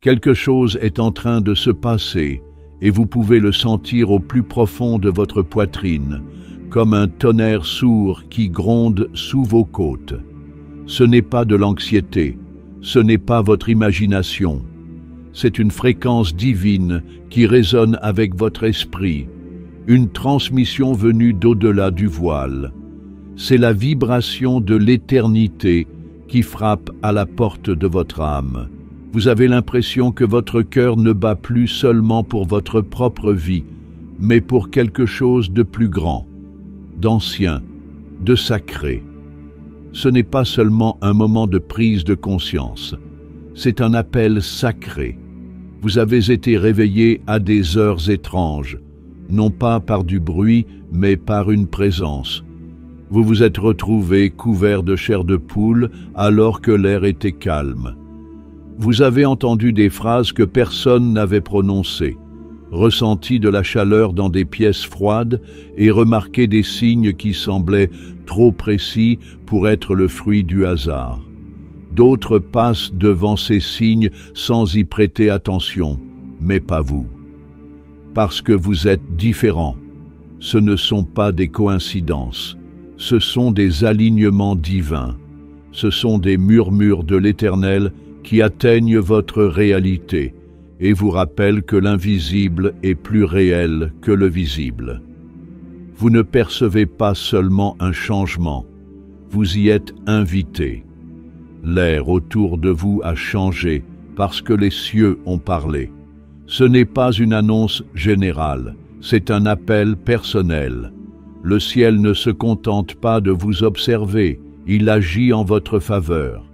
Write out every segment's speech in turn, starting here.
Quelque chose est en train de se passer et vous pouvez le sentir au plus profond de votre poitrine, comme un tonnerre sourd qui gronde sous vos côtes. Ce n'est pas de l'anxiété, ce n'est pas votre imagination. C'est une fréquence divine qui résonne avec votre esprit, une transmission venue d'au-delà du voile. C'est la vibration de l'éternité qui frappe à la porte de votre âme. Vous avez l'impression que votre cœur ne bat plus seulement pour votre propre vie, mais pour quelque chose de plus grand, d'ancien, de sacré. Ce n'est pas seulement un moment de prise de conscience, c'est un appel sacré. Vous avez été réveillé à des heures étranges, non pas par du bruit, mais par une présence. Vous vous êtes retrouvé couvert de chair de poule alors que l'air était calme. Vous avez entendu des phrases que personne n'avait prononcées, ressenti de la chaleur dans des pièces froides et remarqué des signes qui semblaient trop précis pour être le fruit du hasard. D'autres passent devant ces signes sans y prêter attention, mais pas vous. Parce que vous êtes différents. Ce ne sont pas des coïncidences, ce sont des alignements divins. Ce sont des murmures de l'Éternel qui atteignent votre réalité et vous rappellent que l'invisible est plus réel que le visible. Vous ne percevez pas seulement un changement, vous y êtes invité. L'air autour de vous a changé parce que les cieux ont parlé. Ce n'est pas une annonce générale, c'est un appel personnel. Le ciel ne se contente pas de vous observer, il agit en votre faveur.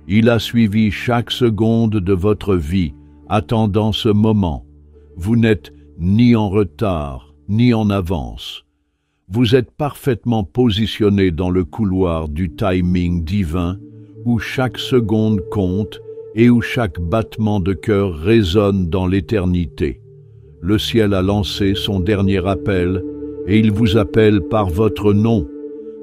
Il a suivi chaque seconde de votre vie, attendant ce moment. Vous n'êtes ni en retard, ni en avance. Vous êtes parfaitement positionné dans le couloir du timing divin, où chaque seconde compte et où chaque battement de cœur résonne dans l'éternité. Le ciel a lancé son dernier appel, et il vous appelle par votre nom.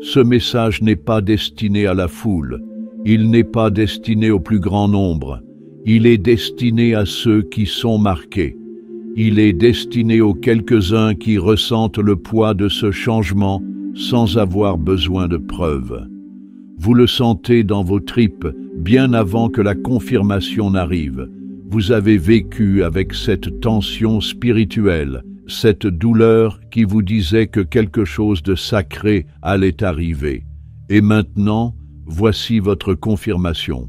Ce message n'est pas destiné à la foule. Il n'est pas destiné au plus grand nombre. Il est destiné à ceux qui sont marqués. Il est destiné aux quelques-uns qui ressentent le poids de ce changement sans avoir besoin de preuves. Vous le sentez dans vos tripes bien avant que la confirmation n'arrive. Vous avez vécu avec cette tension spirituelle, cette douleur qui vous disait que quelque chose de sacré allait arriver. Et maintenant, voici votre confirmation.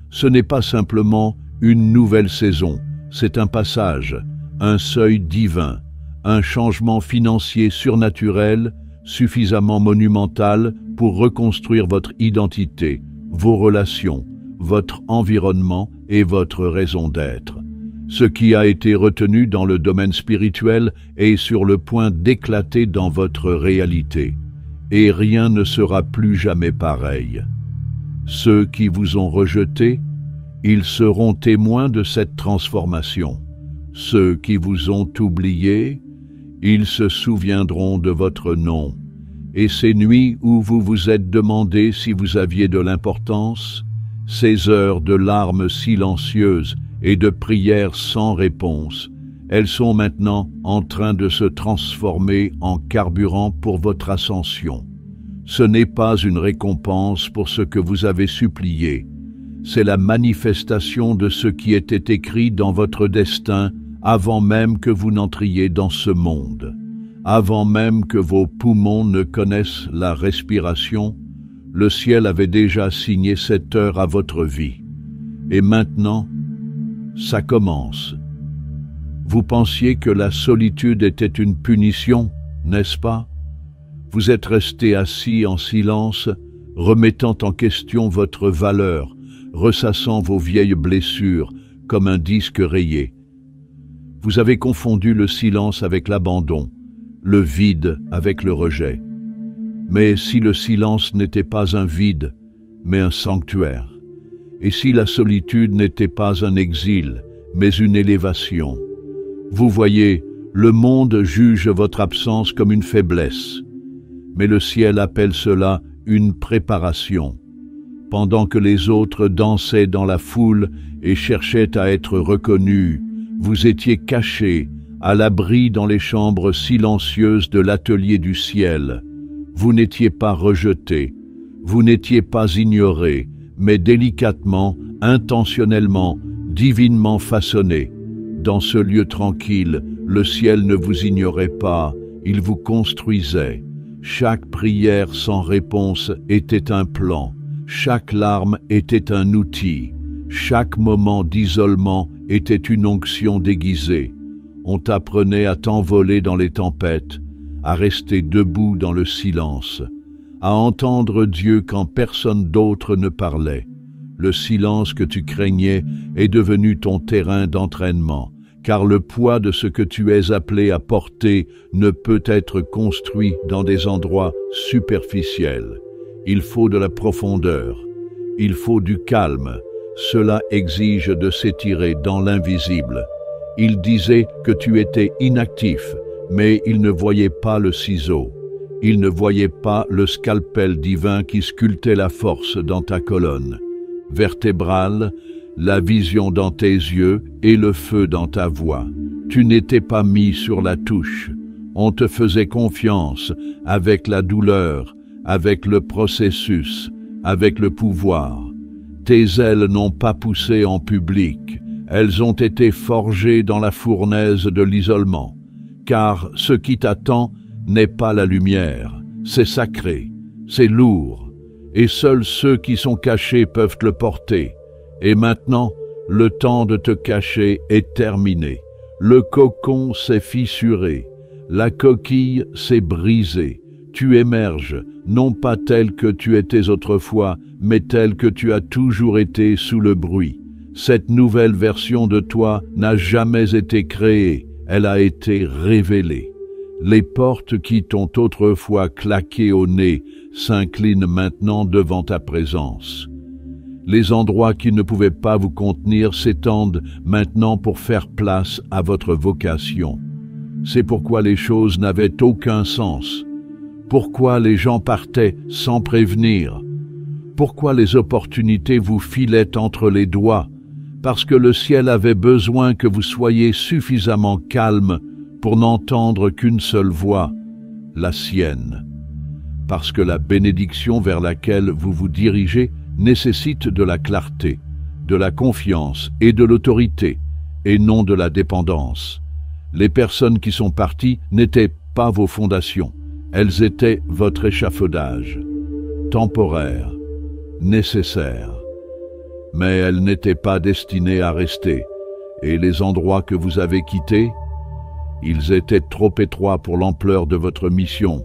Ce n'est pas simplement une nouvelle saison, c'est un passage, un seuil divin, un changement financier surnaturel, suffisamment monumental pour reconstruire votre identité, vos relations, votre environnement et votre raison d'être. Ce qui a été retenu dans le domaine spirituel est sur le point d'éclater dans votre réalité, et rien ne sera plus jamais pareil. Ceux qui vous ont rejeté, ils seront témoins de cette transformation. Ceux qui vous ont oublié, ils se souviendront de votre nom. Et ces nuits où vous vous êtes demandé si vous aviez de l'importance, ces heures de larmes silencieuses et de prières sans réponse, elles sont maintenant en train de se transformer en carburant pour votre ascension. Ce n'est pas une récompense pour ce que vous avez supplié, c'est la manifestation de ce qui était écrit dans votre destin avant même que vous n'entriez dans ce monde. Avant même que vos poumons ne connaissent la respiration, le ciel avait déjà signé cette heure à votre vie. Et maintenant, ça commence. Vous pensiez que la solitude était une punition, n'est-ce pas? Vous êtes resté assis en silence, remettant en question votre valeur, ressassant vos vieilles blessures comme un disque rayé. Vous avez confondu le silence avec l'abandon, le vide avec le rejet. Mais si le silence n'était pas un vide, mais un sanctuaire, et si la solitude n'était pas un exil, mais une élévation, vous voyez, le monde juge votre absence comme une faiblesse, mais le ciel appelle cela une préparation. Pendant que les autres dansaient dans la foule et cherchaient à être reconnus. Vous étiez cachés, à l'abri dans les chambres silencieuses de l'atelier du ciel. Vous n'étiez pas rejetés, vous n'étiez pas ignorés, mais délicatement, intentionnellement, divinement façonnés. Dans ce lieu tranquille, le ciel ne vous ignorait pas, il vous construisait. Chaque prière sans réponse était un plan, chaque larme était un outil, chaque moment d'isolement était une onction déguisée. On t'apprenait à t'envoler dans les tempêtes, à rester debout dans le silence, à entendre Dieu quand personne d'autre ne parlait. Le silence que tu craignais est devenu ton terrain d'entraînement, car le poids de ce que tu es appelé à porter ne peut être construit dans des endroits superficiels. Il faut de la profondeur, il faut du calme. Cela exige de s'étirer dans l'invisible. Il disait que tu étais inactif, mais il ne voyait pas le ciseau. Il ne voyait pas le scalpel divin qui sculptait la force dans ta colonne vertébrale, la vision dans tes yeux et le feu dans ta voix. Tu n'étais pas mis sur la touche. On te faisait confiance avec la douleur, avec le processus, avec le pouvoir. Tes ailes n'ont pas poussé en public. Elles ont été forgées dans la fournaise de l'isolement. Car ce qui t'attend n'est pas la lumière. C'est sacré, c'est lourd. Et seuls ceux qui sont cachés peuvent le porter. Et maintenant, le temps de te cacher est terminé. Le cocon s'est fissuré, la coquille s'est brisée. Tu émerges, non pas tel que tu étais autrefois, mais tel que tu as toujours été sous le bruit. Cette nouvelle version de toi n'a jamais été créée, elle a été révélée. Les portes qui t'ont autrefois claqué au nez s'inclinent maintenant devant ta présence. Les endroits qui ne pouvaient pas vous contenir s'étendent maintenant pour faire place à votre vocation. C'est pourquoi les choses n'avaient aucun sens. Pourquoi les gens partaient sans prévenir? Pourquoi les opportunités vous filaient entre les doigts? Parce que le ciel avait besoin que vous soyez suffisamment calme pour n'entendre qu'une seule voix, la sienne. Parce que la bénédiction vers laquelle vous vous dirigez nécessite de la clarté, de la confiance et de l'autorité, et non de la dépendance. Les personnes qui sont parties n'étaient pas vos fondations, elles étaient votre échafaudage, temporaire, nécessaire. Mais elles n'étaient pas destinées à rester, et les endroits que vous avez quittés, ils étaient trop étroits pour l'ampleur de votre mission.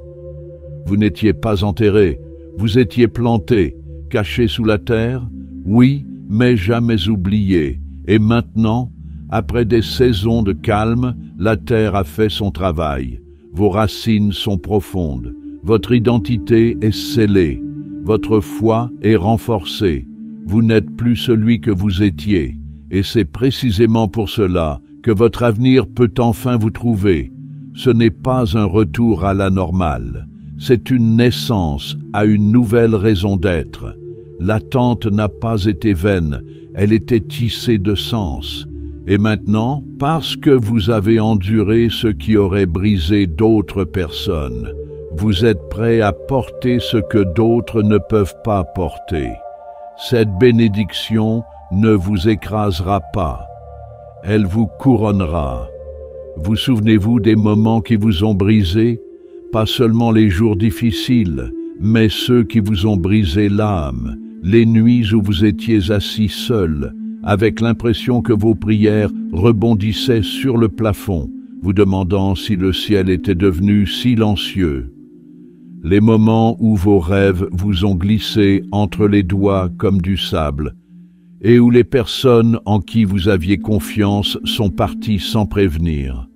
Vous n'étiez pas enterré, vous étiez planté, caché sous la terre, oui, mais jamais oublié. Et maintenant, après des saisons de calme, la terre a fait son travail. Vos racines sont profondes, votre identité est scellée, votre foi est renforcée. Vous n'êtes plus celui que vous étiez, et c'est précisément pour cela que votre avenir peut enfin vous trouver. Ce n'est pas un retour à la normale, c'est une naissance à une nouvelle raison d'être. L'attente n'a pas été vaine, elle était tissée de sens. Et maintenant, parce que vous avez enduré ce qui aurait brisé d'autres personnes, vous êtes prêt à porter ce que d'autres ne peuvent pas porter. Cette bénédiction ne vous écrasera pas, elle vous couronnera. Vous souvenez-vous des moments qui vous ont brisé, pas seulement les jours difficiles, mais ceux qui vous ont brisé l'âme, les nuits où vous étiez assis seul, avec l'impression que vos prières rebondissaient sur le plafond, vous demandant si le ciel était devenu silencieux. Les moments où vos rêves vous ont glissé entre les doigts comme du sable, et où les personnes en qui vous aviez confiance sont parties sans prévenir.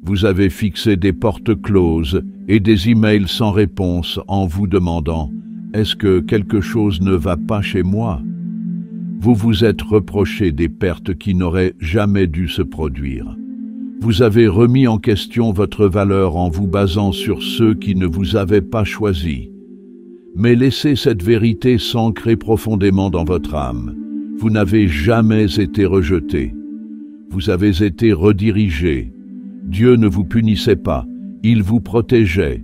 Vous avez fixé des portes closes et des emails sans réponse en vous demandant « Est-ce que quelque chose ne va pas chez moi ?» Vous vous êtes reproché des pertes qui n'auraient jamais dû se produire. Vous avez remis en question votre valeur en vous basant sur ceux qui ne vous avaient pas choisi. Mais laissez cette vérité s'ancrer profondément dans votre âme. Vous n'avez jamais été rejeté. Vous avez été redirigé. Dieu ne vous punissait pas, il vous protégeait.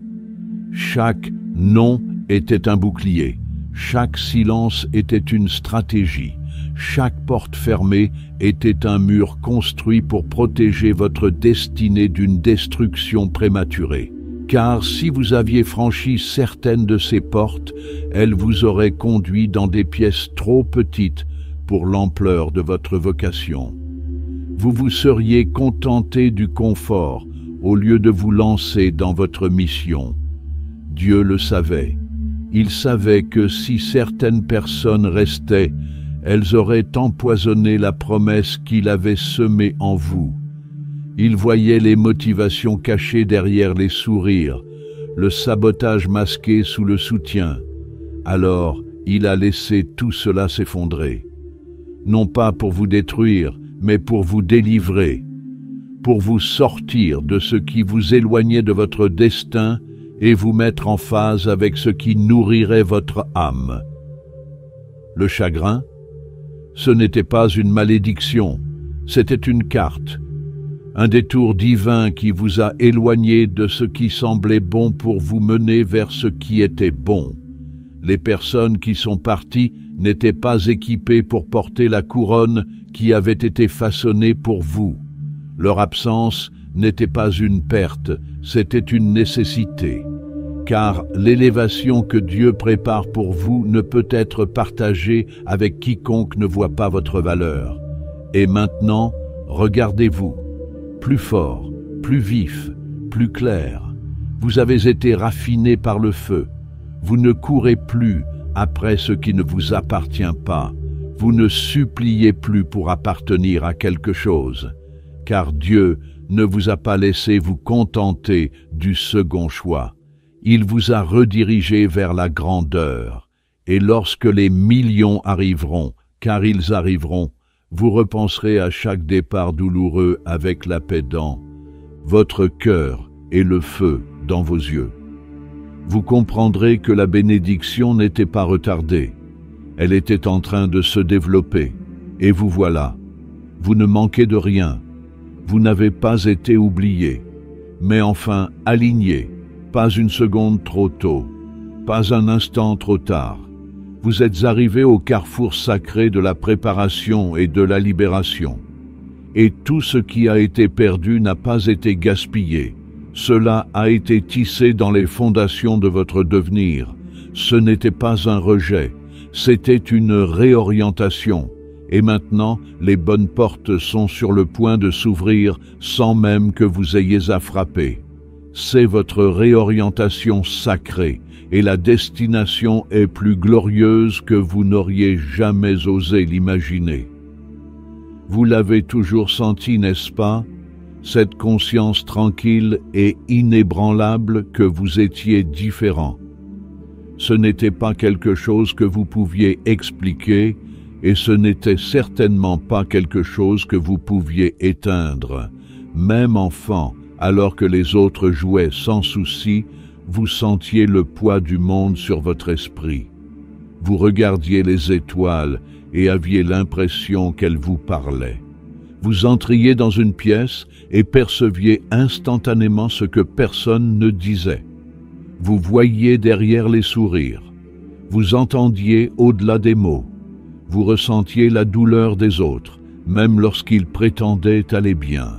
Chaque non était un bouclier, chaque silence était une stratégie, chaque porte fermée était un mur construit pour protéger votre destinée d'une destruction prématurée. Car si vous aviez franchi certaines de ces portes, elles vous auraient conduit dans des pièces trop petites pour l'ampleur de votre vocation. Vous vous seriez contenté du confort au lieu de vous lancer dans votre mission. Dieu le savait. Il savait que si certaines personnes restaient, elles auraient empoisonné la promesse qu'il avait semée en vous. Il voyait les motivations cachées derrière les sourires, le sabotage masqué sous le soutien. Alors, il a laissé tout cela s'effondrer. Non pas pour vous détruire, mais pour vous délivrer, pour vous sortir de ce qui vous éloignait de votre destin et vous mettre en phase avec ce qui nourrirait votre âme. Le chagrin, ce n'était pas une malédiction, c'était une carte, un détour divin qui vous a éloigné de ce qui semblait bon pour vous mener vers ce qui était bon. Les personnes qui sont parties n'étaient pas équipées pour porter la couronne qui avait été façonnée pour vous. Leur absence n'était pas une perte, c'était une nécessité. Car l'élévation que Dieu prépare pour vous ne peut être partagée avec quiconque ne voit pas votre valeur. Et maintenant, regardez-vous, plus fort, plus vif, plus clair. Vous avez été raffiné par le feu. Vous ne courez plus après ce qui ne vous appartient pas. Vous ne suppliez plus pour appartenir à quelque chose, car Dieu ne vous a pas laissé vous contenter du second choix. Il vous a redirigé vers la grandeur, et lorsque les millions arriveront, car ils arriveront, vous repenserez à chaque départ douloureux avec la paix dans votre cœur et le feu dans vos yeux. Vous comprendrez que la bénédiction n'était pas retardée. Elle était en train de se développer. Et vous voilà. Vous ne manquez de rien. Vous n'avez pas été oublié. Mais enfin aligné. Pas une seconde trop tôt. Pas un instant trop tard. Vous êtes arrivé au carrefour sacré de la préparation et de la libération. Et tout ce qui a été perdu n'a pas été gaspillé. Cela a été tissé dans les fondations de votre devenir. Ce n'était pas un rejet, c'était une réorientation. Et maintenant, les bonnes portes sont sur le point de s'ouvrir sans même que vous ayez à frapper. C'est votre réorientation sacrée, et la destination est plus glorieuse que vous n'auriez jamais osé l'imaginer. Vous l'avez toujours senti, n'est-ce pas? Cette conscience tranquille et inébranlable que vous étiez différent. Ce n'était pas quelque chose que vous pouviez expliquer, et ce n'était certainement pas quelque chose que vous pouviez éteindre. Même enfant, alors que les autres jouaient sans souci, vous sentiez le poids du monde sur votre esprit. Vous regardiez les étoiles et aviez l'impression qu'elles vous parlaient. Vous entriez dans une pièce et perceviez instantanément ce que personne ne disait. Vous voyiez derrière les sourires. Vous entendiez au-delà des mots. Vous ressentiez la douleur des autres, même lorsqu'ils prétendaient aller bien.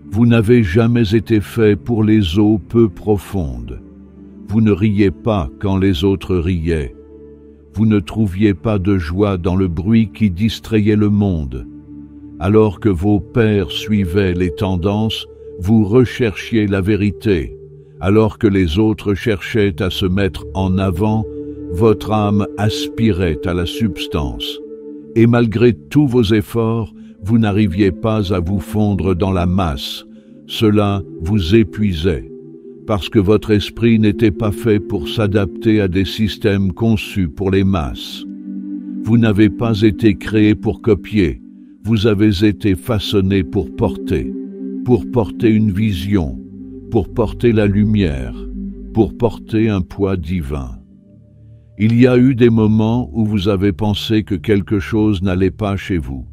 Vous n'avez jamais été fait pour les eaux peu profondes. Vous ne riez pas quand les autres riaient. Vous ne trouviez pas de joie dans le bruit qui distrayait le monde. Alors que vos pères suivaient les tendances, vous recherchiez la vérité. Alors que les autres cherchaient à se mettre en avant, votre âme aspirait à la substance. Et malgré tous vos efforts, vous n'arriviez pas à vous fondre dans la masse. Cela vous épuisait, parce que votre esprit n'était pas fait pour s'adapter à des systèmes conçus pour les masses. Vous n'avez pas été créé pour copier. Vous avez été façonné pour porter une vision, pour porter la lumière, pour porter un poids divin. Il y a eu des moments où vous avez pensé que quelque chose n'allait pas chez vous.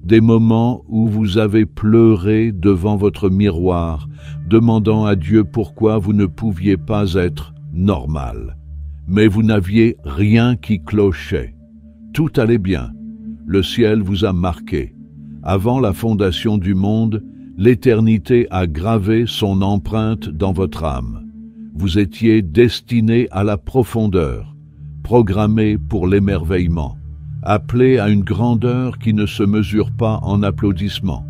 Des moments où vous avez pleuré devant votre miroir, demandant à Dieu pourquoi vous ne pouviez pas être normal. Mais vous n'aviez rien qui clochait. Tout allait bien. Le ciel vous a marqué. Avant la fondation du monde, l'éternité a gravé son empreinte dans votre âme. Vous étiez destiné à la profondeur, programmé pour l'émerveillement, appelé à une grandeur qui ne se mesure pas en applaudissements.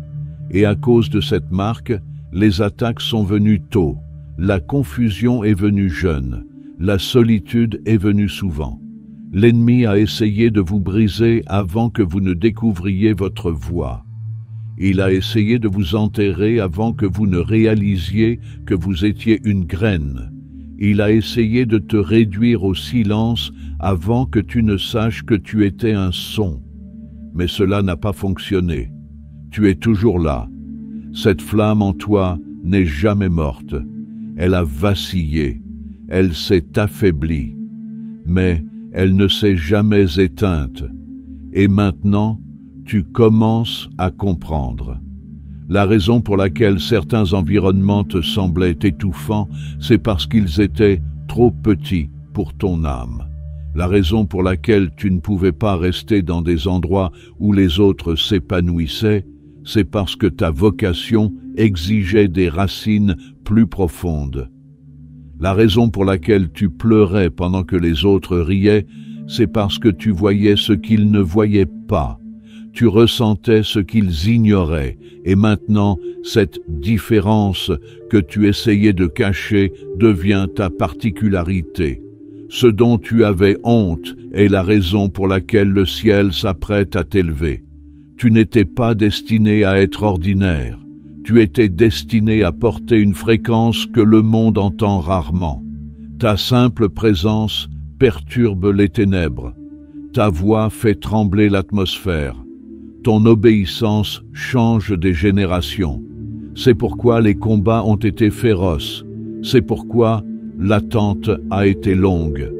Et à cause de cette marque, les attaques sont venues tôt, la confusion est venue jeune, la solitude est venue souvent. L'ennemi a essayé de vous briser avant que vous ne découvriez votre voie. Il a essayé de vous enterrer avant que vous ne réalisiez que vous étiez une graine. Il a essayé de te réduire au silence avant que tu ne saches que tu étais un son. Mais cela n'a pas fonctionné. Tu es toujours là. Cette flamme en toi n'est jamais morte. Elle a vacillé. Elle s'est affaiblie. Mais elle ne s'est jamais éteinte. Et maintenant, tu commences à comprendre. La raison pour laquelle certains environnements te semblaient étouffants, c'est parce qu'ils étaient trop petits pour ton âme. La raison pour laquelle tu ne pouvais pas rester dans des endroits où les autres s'épanouissaient, c'est parce que ta vocation exigeait des racines plus profondes. La raison pour laquelle tu pleurais pendant que les autres riaient, c'est parce que tu voyais ce qu'ils ne voyaient pas. Tu ressentais ce qu'ils ignoraient, et maintenant, cette différence que tu essayais de cacher devient ta particularité. Ce dont tu avais honte est la raison pour laquelle le ciel s'apprête à t'élever. Tu n'étais pas destiné à être ordinaire. Tu étais destiné à porter une fréquence que le monde entend rarement. Ta simple présence perturbe les ténèbres. Ta voix fait trembler l'atmosphère. Ton obéissance change des générations. C'est pourquoi les combats ont été féroces. C'est pourquoi l'attente a été longue.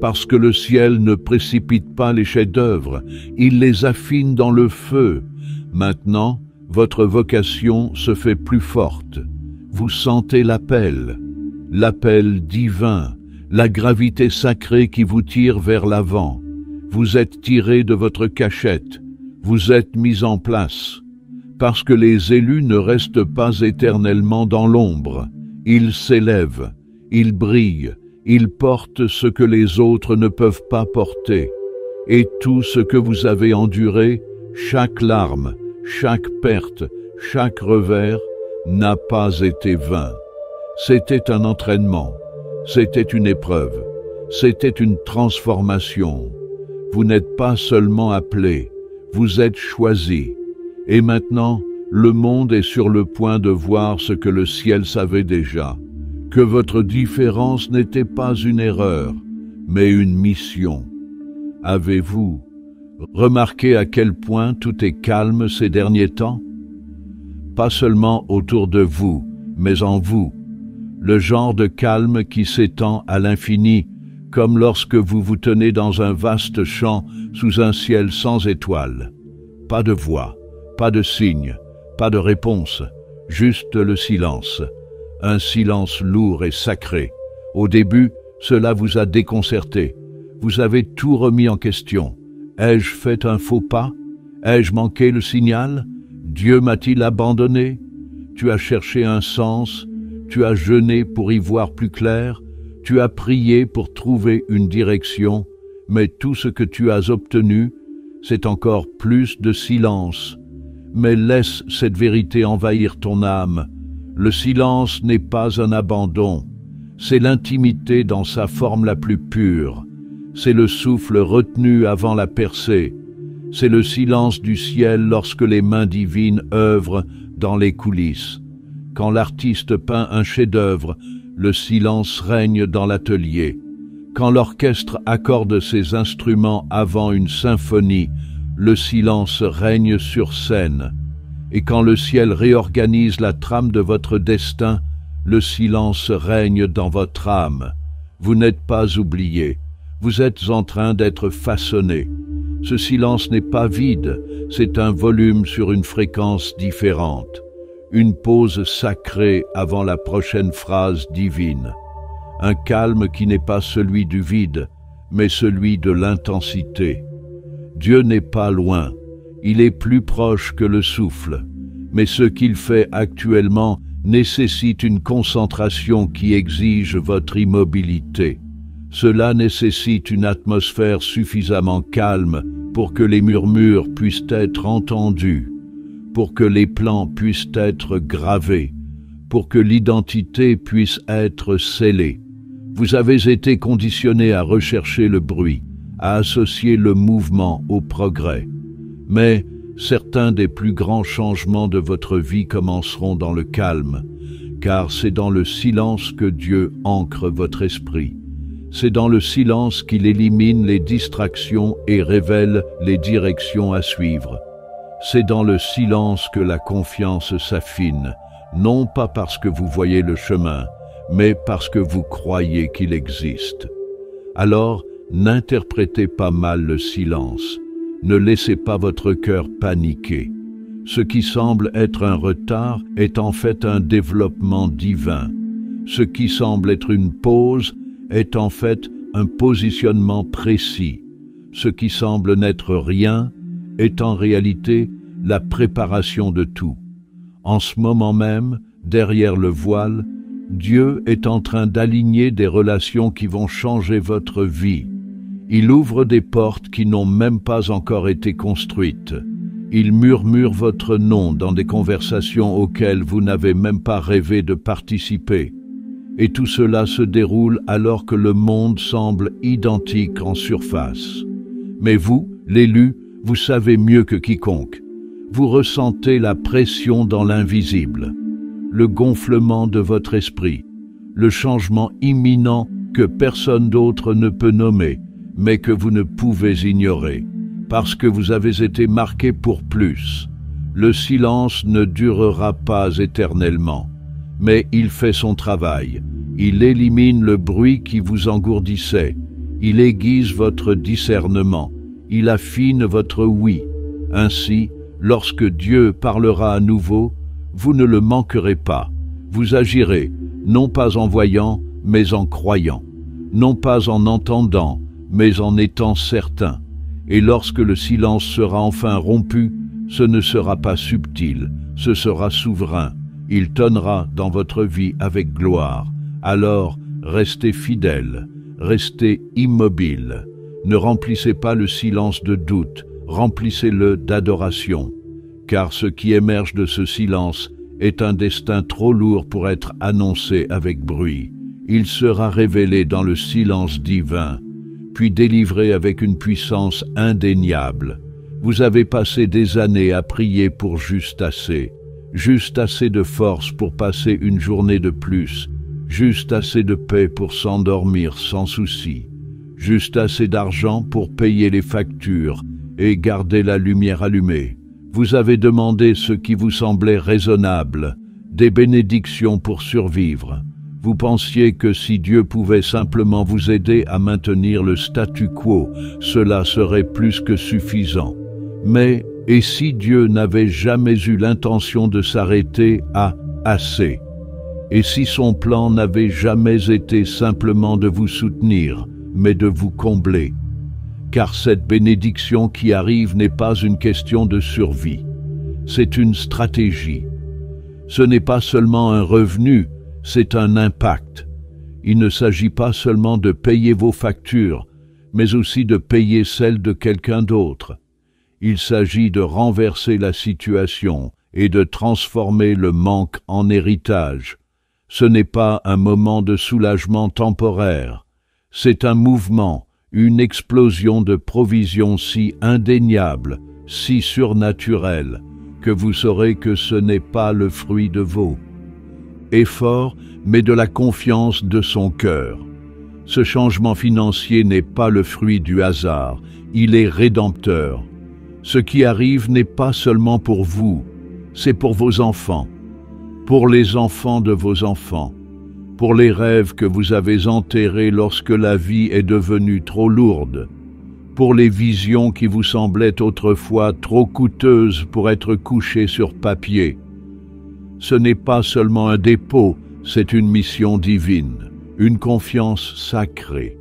Parce que le ciel ne précipite pas les chefs-d'œuvre, il les affine dans le feu. Maintenant, votre vocation se fait plus forte. Vous sentez l'appel divin, la gravité sacrée qui vous tire vers l'avant. Vous êtes tiré de votre cachette. Vous êtes mis en place, parce que les élus ne restent pas éternellement dans l'ombre. Ils s'élèvent, ils brillent, ils portent ce que les autres ne peuvent pas porter. Et tout ce que vous avez enduré, chaque larme, chaque perte, chaque revers, n'a pas été vain. C'était un entraînement, c'était une épreuve, c'était une transformation. Vous n'êtes pas seulement appelé, vous êtes choisi. Et maintenant, le monde est sur le point de voir ce que le ciel savait déjà, que votre différence n'était pas une erreur, mais une mission. Avez-vous remarqué à quel point tout est calme ces derniers temps? Pas seulement autour de vous, mais en vous. Le genre de calme qui s'étend à l'infini, comme lorsque vous vous tenez dans un vaste champ sous un ciel sans étoiles. Pas de voix, pas de signe, pas de réponse, juste le silence. Un silence lourd et sacré. Au début, cela vous a déconcerté. Vous avez tout remis en question. Ai-je fait un faux pas? Ai-je manqué le signal? Dieu m'a-t-il abandonné? Tu as cherché un sens, tu as jeûné pour y voir plus clair, tu as prié pour trouver une direction, mais tout ce que tu as obtenu, c'est encore plus de silence. Mais laisse cette vérité envahir ton âme. Le silence n'est pas un abandon, c'est l'intimité dans sa forme la plus pure. C'est le souffle retenu avant la percée. C'est le silence du ciel lorsque les mains divines œuvrent dans les coulisses. Quand l'artiste peint un chef-d'œuvre, le silence règne dans l'atelier. Quand l'orchestre accorde ses instruments avant une symphonie, le silence règne sur scène. Et quand le ciel réorganise la trame de votre destin, le silence règne dans votre âme. Vous n'êtes pas oublié. Vous êtes en train d'être façonné. Ce silence n'est pas vide, c'est un volume sur une fréquence différente. Une pause sacrée avant la prochaine phrase divine. Un calme qui n'est pas celui du vide, mais celui de l'intensité. Dieu n'est pas loin, il est plus proche que le souffle. Mais ce qu'il fait actuellement nécessite une concentration qui exige votre immobilité. Cela nécessite une atmosphère suffisamment calme pour que les murmures puissent être entendus, pour que les plans puissent être gravés, pour que l'identité puisse être scellée. Vous avez été conditionné à rechercher le bruit, à associer le mouvement au progrès. Mais certains des plus grands changements de votre vie commenceront dans le calme, car c'est dans le silence que Dieu ancre votre esprit. C'est dans le silence qu'il élimine les distractions et révèle les directions à suivre. C'est dans le silence que la confiance s'affine, non pas parce que vous voyez le chemin, mais parce que vous croyez qu'il existe. Alors, n'interprétez pas mal le silence. Ne laissez pas votre cœur paniquer. Ce qui semble être un retard est en fait un développement divin. Ce qui semble être une pause est en fait un positionnement précis. Ce qui semble n'être rien est en réalité la préparation de tout. En ce moment même, derrière le voile, Dieu est en train d'aligner des relations qui vont changer votre vie. Il ouvre des portes qui n'ont même pas encore été construites. Il murmure votre nom dans des conversations auxquelles vous n'avez même pas rêvé de participer. Et tout cela se déroule alors que le monde semble identique en surface. Mais vous, l'élu, vous savez mieux que quiconque. Vous ressentez la pression dans l'invisible, le gonflement de votre esprit, le changement imminent que personne d'autre ne peut nommer, mais que vous ne pouvez ignorer, parce que vous avez été marqué pour plus. Le silence ne durera pas éternellement, mais il fait son travail. Il élimine le bruit qui vous engourdissait. Il aiguise votre discernement. Il affine votre oui. Ainsi, lorsque Dieu parlera à nouveau, vous ne le manquerez pas. Vous agirez, non pas en voyant, mais en croyant. Non pas en entendant, mais en étant certain. Et lorsque le silence sera enfin rompu, ce ne sera pas subtil, ce sera souverain. Il tonnera dans votre vie avec gloire. Alors, restez fidèle, restez immobile. Ne remplissez pas le silence de doute, remplissez-le d'adoration. Car ce qui émerge de ce silence est un destin trop lourd pour être annoncé avec bruit. Il sera révélé dans le silence divin, puis délivré avec une puissance indéniable. Vous avez passé des années à prier pour juste assez de force pour passer une journée de plus, juste assez de paix pour s'endormir sans souci, juste assez d'argent pour payer les factures et garder la lumière allumée. Vous avez demandé ce qui vous semblait raisonnable, des bénédictions pour survivre. Vous pensiez que si Dieu pouvait simplement vous aider à maintenir le statu quo, cela serait plus que suffisant. Mais, et si Dieu n'avait jamais eu l'intention de s'arrêter à assez? Et si son plan n'avait jamais été simplement de vous soutenir, mais de vous combler? Car cette bénédiction qui arrive n'est pas une question de survie, c'est une stratégie. Ce n'est pas seulement un revenu, c'est un impact. Il ne s'agit pas seulement de payer vos factures, mais aussi de payer celles de quelqu'un d'autre. Il s'agit de renverser la situation et de transformer le manque en héritage. Ce n'est pas un moment de soulagement temporaire, c'est un mouvement, une explosion de provisions si indéniable, si surnaturelle, que vous saurez que ce n'est pas le fruit de vos efforts, mais de la confiance de son cœur. Ce changement financier n'est pas le fruit du hasard, il est rédempteur. Ce qui arrive n'est pas seulement pour vous, c'est pour vos enfants, pour les enfants de vos enfants, pour les rêves que vous avez enterrés lorsque la vie est devenue trop lourde, pour les visions qui vous semblaient autrefois trop coûteuses pour être couchées sur papier. Ce n'est pas seulement un dépôt, c'est une mission divine, une confiance sacrée.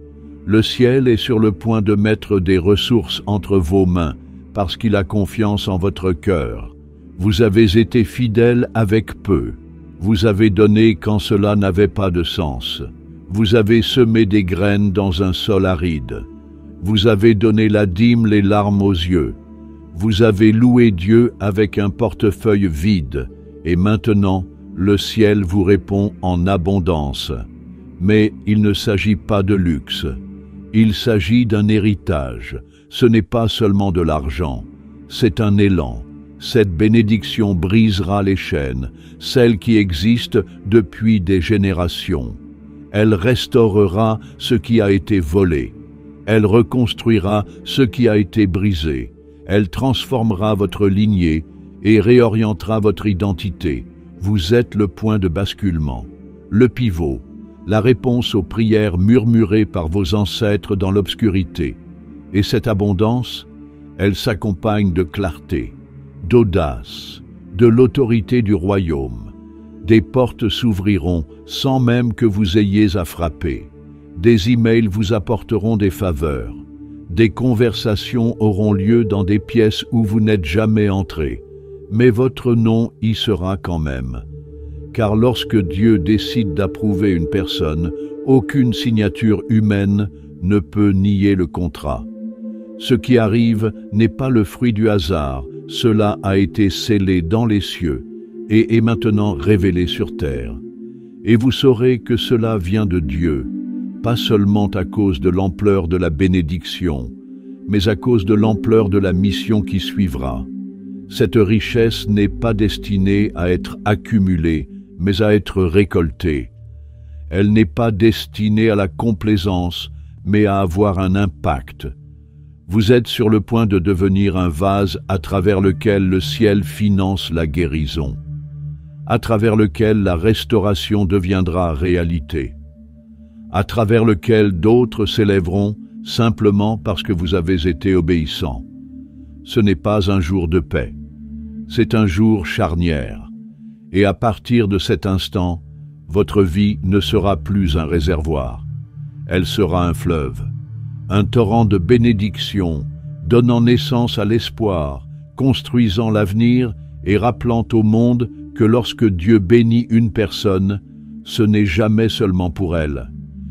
Le ciel est sur le point de mettre des ressources entre vos mains, parce qu'il a confiance en votre cœur. Vous avez été fidèle avec peu. Vous avez donné quand cela n'avait pas de sens. Vous avez semé des graines dans un sol aride. Vous avez donné la dîme les larmes aux yeux. Vous avez loué Dieu avec un portefeuille vide. Et maintenant, le ciel vous répond en abondance. Mais il ne s'agit pas de luxe. Il s'agit d'un héritage. Ce n'est pas seulement de l'argent. C'est un élan. Cette bénédiction brisera les chaînes, celles qui existent depuis des générations. Elle restaurera ce qui a été volé. Elle reconstruira ce qui a été brisé. Elle transformera votre lignée et réorientera votre identité. Vous êtes le point de basculement, le pivot, la réponse aux prières murmurées par vos ancêtres dans l'obscurité. Et cette abondance, elle s'accompagne de clarté, d'audace, de l'autorité du royaume. Des portes s'ouvriront sans même que vous ayez à frapper. Des emails vous apporteront des faveurs. Des conversations auront lieu dans des pièces où vous n'êtes jamais entré. Mais votre nom y sera quand même. Car lorsque Dieu décide d'approuver une personne, aucune signature humaine ne peut nier le contrat. Ce qui arrive n'est pas le fruit du hasard, cela a été scellé dans les cieux et est maintenant révélé sur terre. Et vous saurez que cela vient de Dieu, pas seulement à cause de l'ampleur de la bénédiction, mais à cause de l'ampleur de la mission qui suivra. Cette richesse n'est pas destinée à être accumulée, mais à être récoltée. Elle n'est pas destinée à la complaisance, mais à avoir un impact. Vous êtes sur le point de devenir un vase à travers lequel le ciel finance la guérison, à travers lequel la restauration deviendra réalité, à travers lequel d'autres s'élèveront simplement parce que vous avez été obéissants. Ce n'est pas un jour de paix, c'est un jour charnière. Et à partir de cet instant, votre vie ne sera plus un réservoir. Elle sera un fleuve, un torrent de bénédiction, donnant naissance à l'espoir, construisant l'avenir et rappelant au monde que lorsque Dieu bénit une personne, ce n'est jamais seulement pour elle.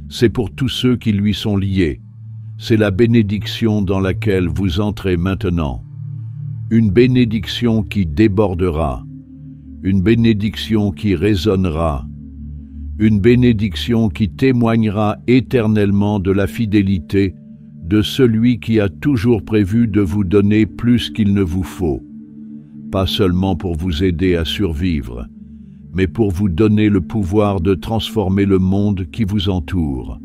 C'est pour tous ceux qui lui sont liés. C'est la bénédiction dans laquelle vous entrez maintenant. Une bénédiction qui débordera. Une bénédiction qui résonnera, une bénédiction qui témoignera éternellement de la fidélité de celui qui a toujours prévu de vous donner plus qu'il ne vous faut, pas seulement pour vous aider à survivre, mais pour vous donner le pouvoir de transformer le monde qui vous entoure.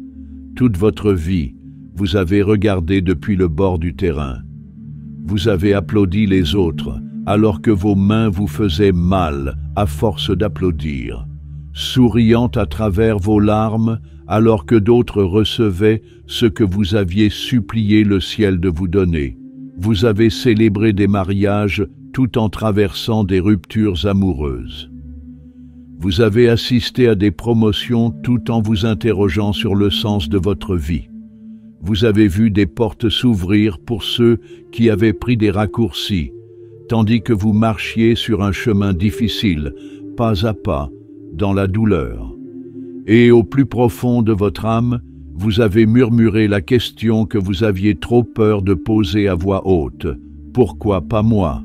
Toute votre vie, vous avez regardé depuis le bord du terrain. Vous avez applaudi les autres, alors que vos mains vous faisaient mal à force d'applaudir, souriant à travers vos larmes alors que d'autres recevaient ce que vous aviez supplié le ciel de vous donner. Vous avez célébré des mariages tout en traversant des ruptures amoureuses. Vous avez assisté à des promotions tout en vous interrogeant sur le sens de votre vie. Vous avez vu des portes s'ouvrir pour ceux qui avaient pris des raccourcis, tandis que vous marchiez sur un chemin difficile, pas à pas, dans la douleur. Et au plus profond de votre âme, vous avez murmuré la question que vous aviez trop peur de poser à voix haute. Pourquoi pas moi?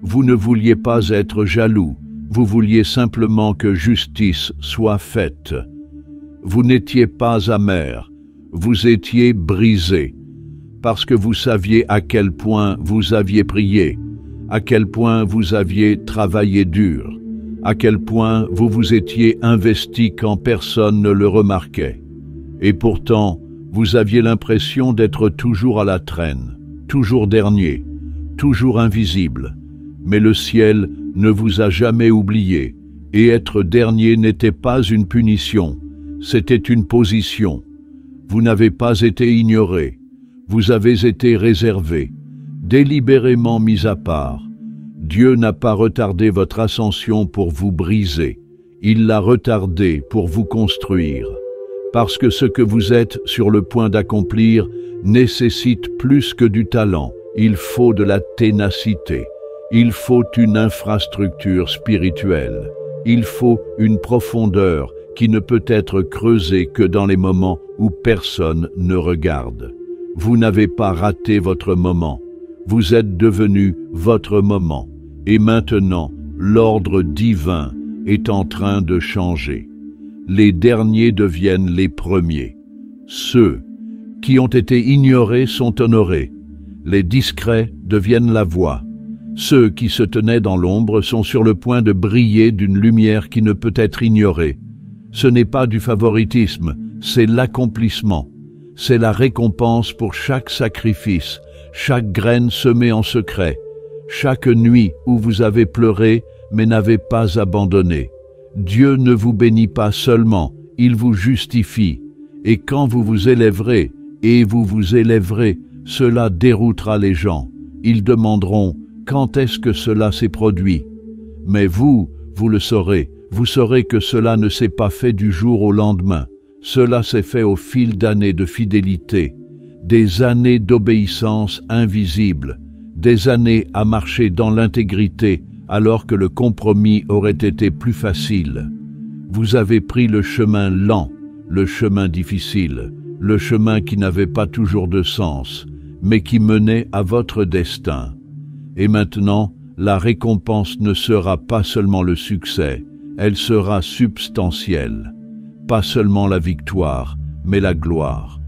Vous ne vouliez pas être jaloux, vous vouliez simplement que justice soit faite. Vous n'étiez pas amer, vous étiez brisé, parce que vous saviez à quel point vous aviez prié, à quel point vous aviez travaillé dur, à quel point vous vous étiez investi quand personne ne le remarquait. Et pourtant, vous aviez l'impression d'être toujours à la traîne, toujours dernier, toujours invisible. Mais le ciel ne vous a jamais oublié, et être dernier n'était pas une punition, C'était une position. Vous n'avez pas été ignoré. Vous avez été réservé, délibérément mis à part. Dieu n'a pas retardé votre ascension pour vous briser. Il l'a retardé pour vous construire. Parce que ce que vous êtes sur le point d'accomplir nécessite plus que du talent. Il faut de la ténacité. Il faut une infrastructure spirituelle. Il faut une profondeur qui ne peut être creusée que dans les moments où personne ne regarde. Vous n'avez pas raté votre moment. Vous êtes devenu votre moment. Et maintenant, l'ordre divin est en train de changer. Les derniers deviennent les premiers. Ceux qui ont été ignorés sont honorés. Les discrets deviennent la voix. Ceux qui se tenaient dans l'ombre sont sur le point de briller d'une lumière qui ne peut être ignorée. Ce n'est pas du favoritisme, c'est l'accomplissement. C'est la récompense pour chaque sacrifice, chaque graine semée en secret, chaque nuit où vous avez pleuré mais n'avez pas abandonné. Dieu ne vous bénit pas seulement, il vous justifie. Et quand vous vous élèverez, et vous vous élèverez, cela déroutera les gens. Ils demanderont « Quand est-ce que cela s'est produit ?» Mais vous le saurez. Vous saurez que cela ne s'est pas fait du jour au lendemain. Cela s'est fait au fil d'années de fidélité, des années d'obéissance invisible, des années à marcher dans l'intégrité alors que le compromis aurait été plus facile. Vous avez pris le chemin lent, le chemin difficile, le chemin qui n'avait pas toujours de sens, mais qui menait à votre destin. Et maintenant, la récompense ne sera pas seulement le succès, elle sera substantielle. Pas seulement la victoire, mais la gloire.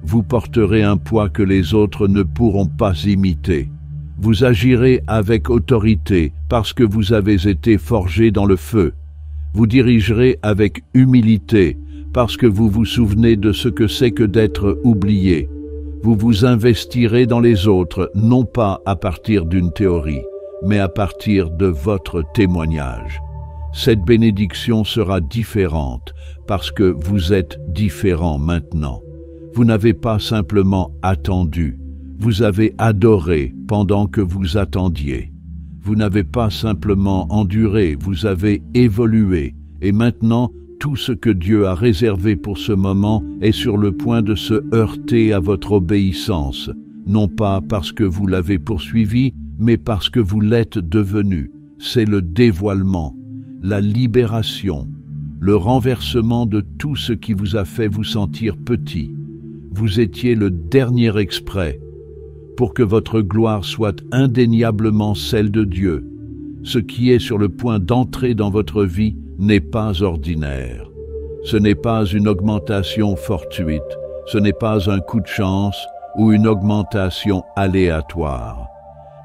Vous porterez un poids que les autres ne pourront pas imiter. Vous agirez avec autorité parce que vous avez été forgé dans le feu. Vous dirigerez avec humilité parce que vous vous souvenez de ce que c'est que d'être oublié. Vous vous investirez dans les autres, non pas à partir d'une théorie, mais à partir de votre témoignage. Cette bénédiction sera différente parce que vous êtes différent maintenant. Vous n'avez pas simplement attendu, vous avez adoré pendant que vous attendiez. Vous n'avez pas simplement enduré, vous avez évolué. Et maintenant, tout ce que Dieu a réservé pour ce moment est sur le point de se heurter à votre obéissance, non pas parce que vous l'avez poursuivi, mais parce que vous l'êtes devenu. C'est le dévoilement, la libération, le renversement de tout ce qui vous a fait vous sentir petit. Vous étiez le dernier exprès pour que votre gloire soit indéniablement celle de Dieu. Ce qui est sur le point d'entrer dans votre vie n'est pas ordinaire. Ce n'est pas une augmentation fortuite, ce n'est pas un coup de chance ou une augmentation aléatoire.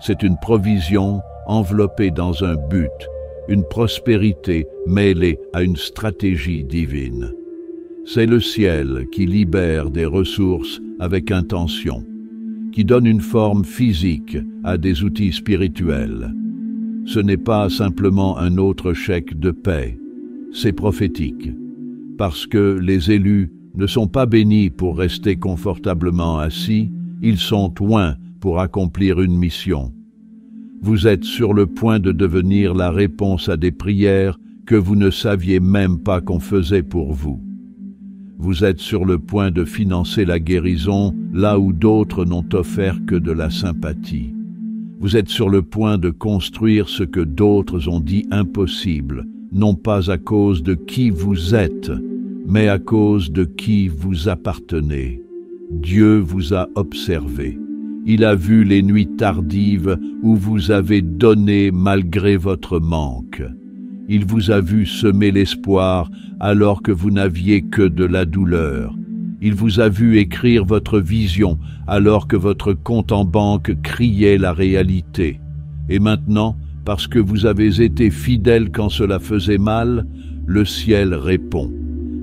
C'est une provision enveloppée dans un but, une prospérité mêlée à une stratégie divine. C'est le ciel qui libère des ressources avec intention, qui donne une forme physique à des outils spirituels. Ce n'est pas simplement un autre chèque de paix, c'est prophétique, parce que les élus ne sont pas bénis pour rester confortablement assis, ils sont oints pour accomplir une mission. Vous êtes sur le point de devenir la réponse à des prières que vous ne saviez même pas qu'on faisait pour vous. Vous êtes sur le point de financer la guérison là où d'autres n'ont offert que de la sympathie. Vous êtes sur le point de construire ce que d'autres ont dit impossible, non pas à cause de qui vous êtes, mais à cause de qui vous appartenez. Dieu vous a observé. Il a vu les nuits tardives où vous avez donné malgré votre manque. Il vous a vu semer l'espoir alors que vous n'aviez que de la douleur. Il vous a vu écrire votre vision alors que votre compte en banque criait la réalité. Et maintenant, parce que vous avez été fidèle quand cela faisait mal, le ciel répond.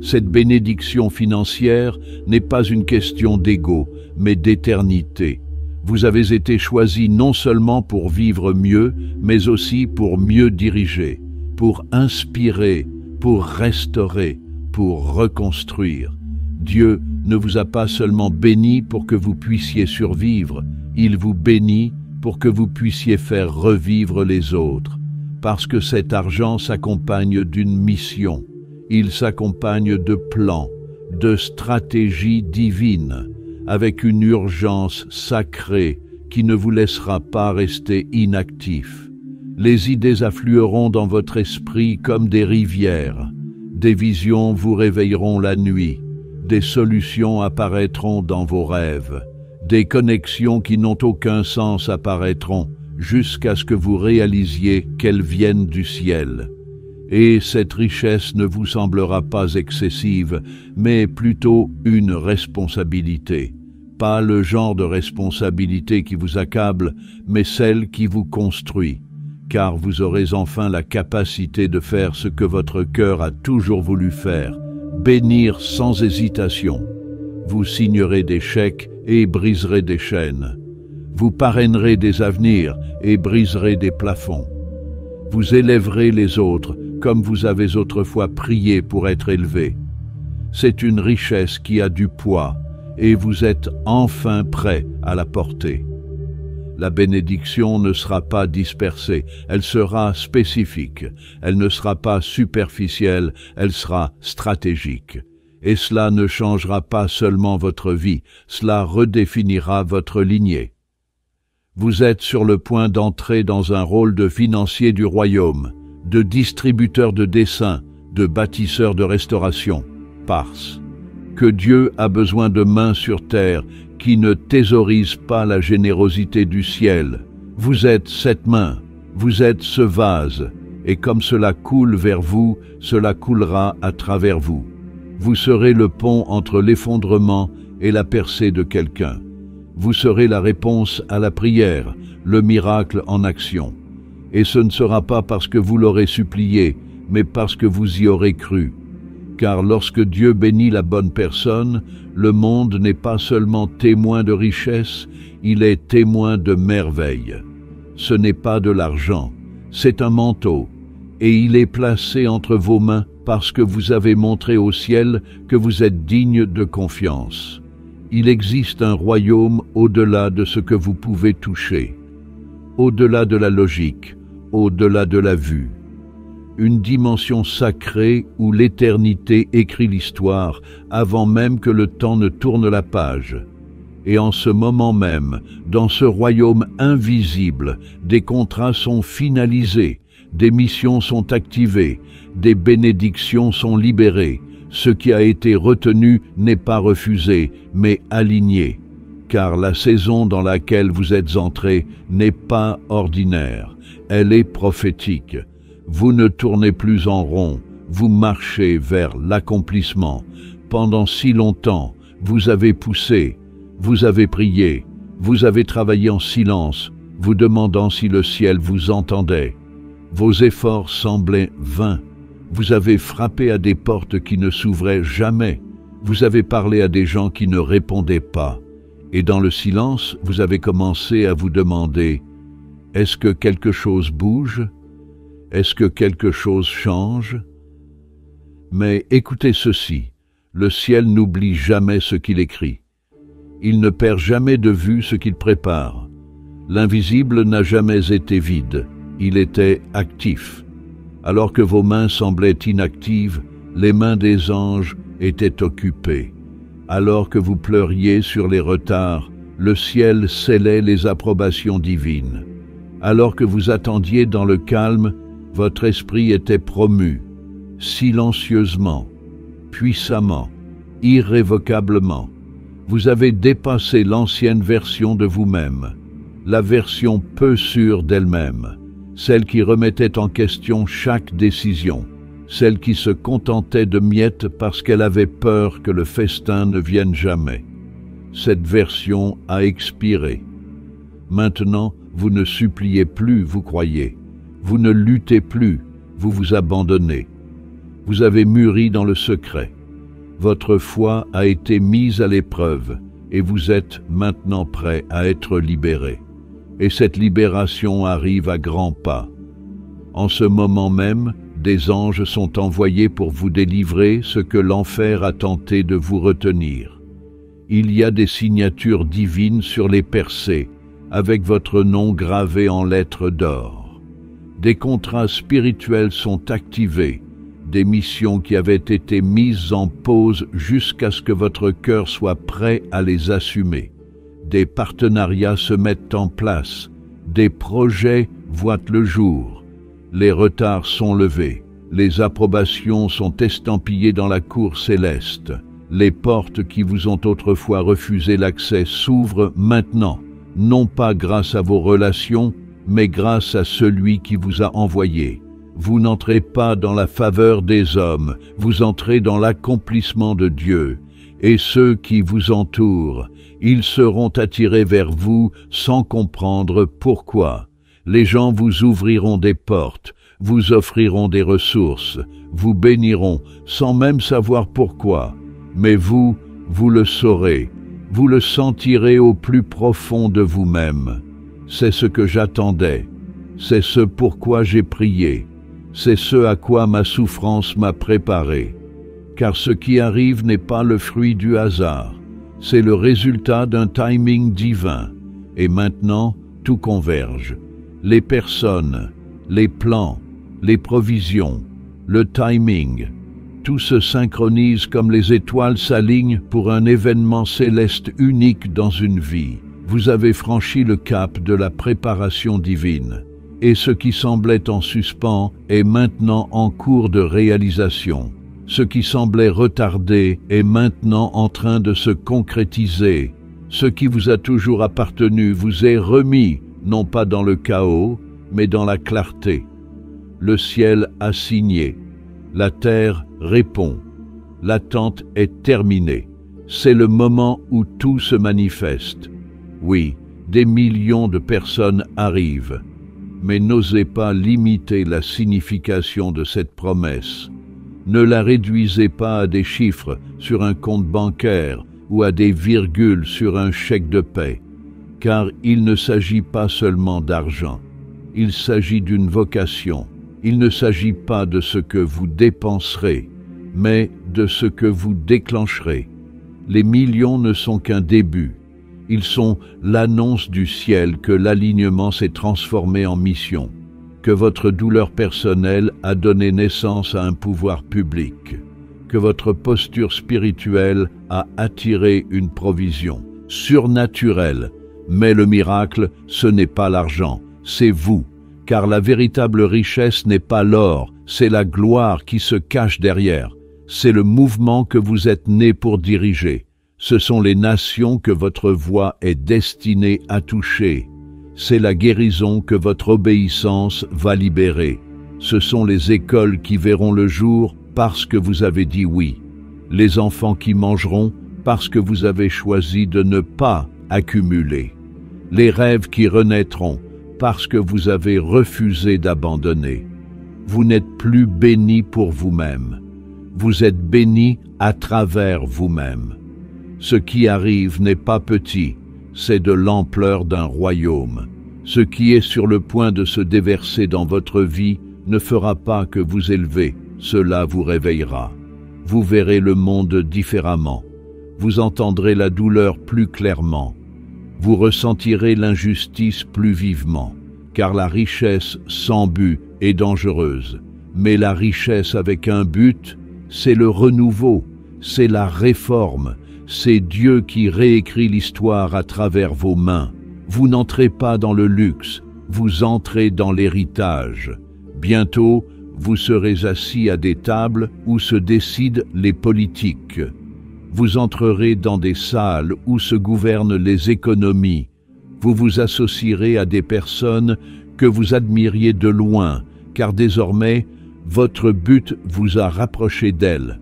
Cette bénédiction financière n'est pas une question d'ego, mais d'éternité. Vous avez été choisi non seulement pour vivre mieux, mais aussi pour mieux diriger, pour inspirer, pour restaurer, pour reconstruire. Dieu ne vous a pas seulement béni pour que vous puissiez survivre, il vous bénit pour que vous puissiez faire revivre les autres. Parce que cet argent s'accompagne d'une mission. Il s'accompagne de plans, de stratégies divines, avec une urgence sacrée qui ne vous laissera pas rester inactif. Les idées afflueront dans votre esprit comme des rivières. Des visions vous réveilleront la nuit. Des solutions apparaîtront dans vos rêves. Des connexions qui n'ont aucun sens apparaîtront jusqu'à ce que vous réalisiez qu'elles viennent du ciel. Et cette richesse ne vous semblera pas excessive, mais plutôt une responsabilité. Pas le genre de responsabilité qui vous accable, mais celle qui vous construit. Car vous aurez enfin la capacité de faire ce que votre cœur a toujours voulu faire, bénir sans hésitation. Vous signerez des chèques et briserez des chaînes. Vous parrainerez des avenirs et briserez des plafonds. Vous élèverez les autres comme vous avez autrefois prié pour être élevés. C'est une richesse qui a du poids et vous êtes enfin prêts à la porter. La bénédiction ne sera pas dispersée, elle sera spécifique. Elle ne sera pas superficielle, elle sera stratégique. Et cela ne changera pas seulement votre vie, cela redéfinira votre lignée. Vous êtes sur le point d'entrer dans un rôle de financier du royaume, de distributeur de dessins, de bâtisseur de restauration, parce que Dieu a besoin de mains sur terre qui ne thésaurisent pas la générosité du ciel. Vous êtes cette main, vous êtes ce vase, et comme cela coule vers vous, cela coulera à travers vous. Vous serez le pont entre l'effondrement et la percée de quelqu'un. Vous serez la réponse à la prière, le miracle en action. Et ce ne sera pas parce que vous l'aurez supplié, mais parce que vous y aurez cru. Car lorsque Dieu bénit la bonne personne, le monde n'est pas seulement témoin de richesse, il est témoin de merveille. Ce n'est pas de l'argent, c'est un manteau, et il est placé entre vos mains parce que vous avez montré au ciel que vous êtes digne de confiance. Il existe un royaume au-delà de ce que vous pouvez toucher, au-delà de la logique, au-delà de la vue. Une dimension sacrée où l'éternité écrit l'histoire avant même que le temps ne tourne la page. Et en ce moment même, dans ce royaume invisible, des contrats sont finalisés, des missions sont activées, des bénédictions sont libérées. Ce qui a été retenu n'est pas refusé, mais aligné. Car la saison dans laquelle vous êtes entrés n'est pas ordinaire, elle est prophétique. Vous ne tournez plus en rond, vous marchez vers l'accomplissement. Pendant si longtemps, vous avez poussé, vous avez prié, vous avez travaillé en silence, vous demandant si le ciel vous entendait. Vos efforts semblaient vains. Vous avez frappé à des portes qui ne s'ouvraient jamais. Vous avez parlé à des gens qui ne répondaient pas. Et dans le silence, vous avez commencé à vous demander « Est-ce que quelque chose bouge ? Est-ce que quelque chose change ?» Mais écoutez ceci, le ciel n'oublie jamais ce qu'il écrit. Il ne perd jamais de vue ce qu'il prépare. L'invisible n'a jamais été vide, il était actif. Alors que vos mains semblaient inactives, les mains des anges étaient occupées. Alors que vous pleuriez sur les retards, le ciel scellait les approbations divines. Alors que vous attendiez dans le calme, votre esprit était promu, silencieusement, puissamment, irrévocablement. Vous avez dépassé l'ancienne version de vous-même, la version peu sûre d'elle-même, celle qui remettait en question chaque décision, celle qui se contentait de miettes parce qu'elle avait peur que le festin ne vienne jamais. Cette version a expiré. Maintenant, vous ne suppliez plus, vous croyez. Vous ne luttez plus, vous vous abandonnez. Vous avez mûri dans le secret. Votre foi a été mise à l'épreuve et vous êtes maintenant prêt à être libéré. Et cette libération arrive à grands pas. En ce moment même, Des anges sont envoyés pour vous délivrer ce que l'enfer a tenté de vous retenir. Il y a des signatures divines sur les percées, avec votre nom gravé en lettres d'or. Des contrats spirituels sont activés, des missions qui avaient été mises en pause jusqu'à ce que votre cœur soit prêt à les assumer. Des partenariats se mettent en place, des projets voient le jour. Les retards sont levés, les approbations sont estampillées dans la cour céleste. Les portes qui vous ont autrefois refusé l'accès s'ouvrent maintenant, non pas grâce à vos relations, mais grâce à celui qui vous a envoyé. Vous n'entrez pas dans la faveur des hommes, vous entrez dans l'accomplissement de Dieu. Et ceux qui vous entourent, ils seront attirés vers vous sans comprendre pourquoi. Les gens vous ouvriront des portes, vous offriront des ressources, vous béniront sans même savoir pourquoi. Mais vous le saurez, vous le sentirez au plus profond de vous-même. C'est ce que j'attendais, c'est ce pourquoi j'ai prié, c'est ce à quoi ma souffrance m'a préparé. Car ce qui arrive n'est pas le fruit du hasard, c'est le résultat d'un timing divin. Et maintenant, tout converge. Les personnes, les plans, les provisions, le timing, tout se synchronise comme les étoiles s'alignent pour un événement céleste unique dans une vie. Vous avez franchi le cap de la préparation divine, et ce qui semblait en suspens est maintenant en cours de réalisation. Ce qui semblait retardé est maintenant en train de se concrétiser. Ce qui vous a toujours appartenu vous est remis, non pas dans le chaos, mais dans la clarté. Le ciel a signé. La terre répond. L'attente est terminée. C'est le moment où tout se manifeste. Oui, des millions de personnes arrivent. Mais n'osez pas limiter la signification de cette promesse. Ne la réduisez pas à des chiffres sur un compte bancaire ou à des virgules sur un chèque de paie, car il ne s'agit pas seulement d'argent. Il s'agit d'une vocation. Il ne s'agit pas de ce que vous dépenserez, mais de ce que vous déclencherez. Les millions ne sont qu'un début. Ils sont l'annonce du ciel que l'alignement s'est transformé en mission, que votre douleur personnelle a donné naissance à un pouvoir public, que votre posture spirituelle a attiré une provision surnaturelle. Mais le miracle, ce n'est pas l'argent, c'est vous. Car la véritable richesse n'est pas l'or, c'est la gloire qui se cache derrière. C'est le mouvement que vous êtes né pour diriger. Ce sont les nations que votre voix est destinée à toucher. C'est la guérison que votre obéissance va libérer. Ce sont les écoles qui verront le jour parce que vous avez dit oui. Les enfants qui mangeront parce que vous avez choisi de ne pas accumuler. Les rêves qui renaîtront parce que vous avez refusé d'abandonner. Vous n'êtes plus béni pour vous-même. Vous êtes béni à travers vous-même. Ce qui arrive n'est pas petit, c'est de l'ampleur d'un royaume. Ce qui est sur le point de se déverser dans votre vie ne fera pas que vous élever, cela vous réveillera. Vous verrez le monde différemment. Vous entendrez la douleur plus clairement. Vous ressentirez l'injustice plus vivement, car la richesse sans but est dangereuse. Mais la richesse avec un but, c'est le renouveau, c'est la réforme, c'est Dieu qui réécrit l'histoire à travers vos mains. Vous n'entrez pas dans le luxe, vous entrez dans l'héritage. Bientôt, vous serez assis à des tables où se décident les politiques. Vous entrerez dans des salles où se gouvernent les économies. Vous vous associerez à des personnes que vous admiriez de loin, car désormais, votre but vous a rapproché d'elles.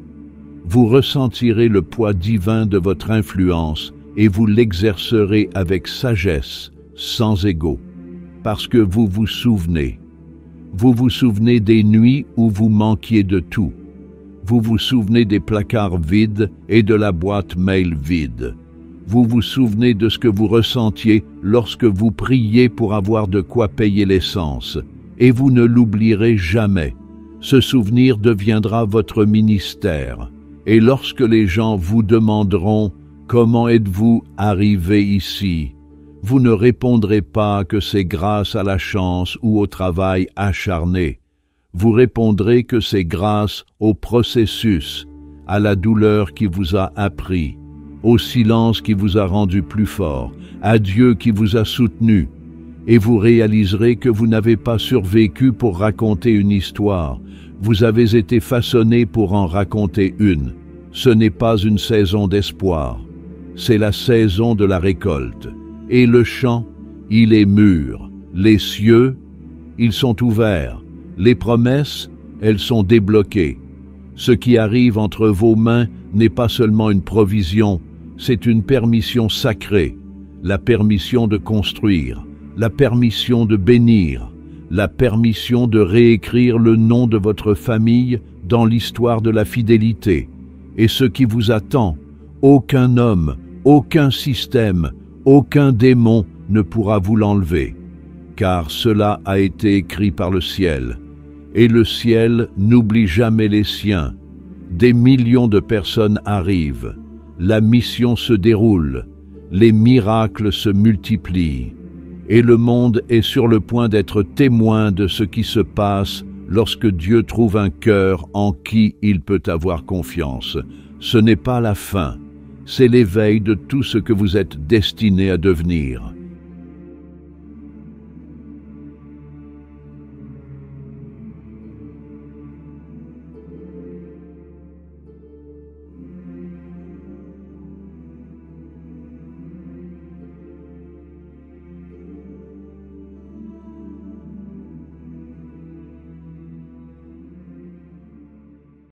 Vous ressentirez le poids divin de votre influence et vous l'exercerez avec sagesse, sans ego, parce que vous vous souvenez. Vous vous souvenez des nuits où vous manquiez de tout. Vous vous souvenez des placards vides et de la boîte mail vide. Vous vous souvenez de ce que vous ressentiez lorsque vous priez pour avoir de quoi payer l'essence. Et vous ne l'oublierez jamais. Ce souvenir deviendra votre ministère. Et lorsque les gens vous demanderont « Comment êtes-vous arrivé ici ?», vous ne répondrez pas que c'est grâce à la chance ou au travail acharné. Vous répondrez que c'est grâce au processus, à la douleur qui vous a appris, au silence qui vous a rendu plus fort, à Dieu qui vous a soutenu. Et vous réaliserez que vous n'avez pas survécu pour raconter une histoire. Vous avez été façonné pour en raconter une. Ce n'est pas une saison d'espoir, c'est la saison de la récolte. Et le champ, il est mûr. Les cieux, ils sont ouverts. Les promesses, elles sont débloquées. Ce qui arrive entre vos mains n'est pas seulement une provision, c'est une permission sacrée, la permission de construire, la permission de bénir, la permission de réécrire le nom de votre famille dans l'histoire de la fidélité. Et ce qui vous attend, aucun homme, aucun système, aucun démon ne pourra vous l'enlever, car cela a été écrit par le ciel. Et le ciel n'oublie jamais les siens. Des millions de personnes arrivent, la mission se déroule, les miracles se multiplient, et le monde est sur le point d'être témoin de ce qui se passe lorsque Dieu trouve un cœur en qui il peut avoir confiance. Ce n'est pas la fin, c'est l'éveil de tout ce que vous êtes destiné à devenir.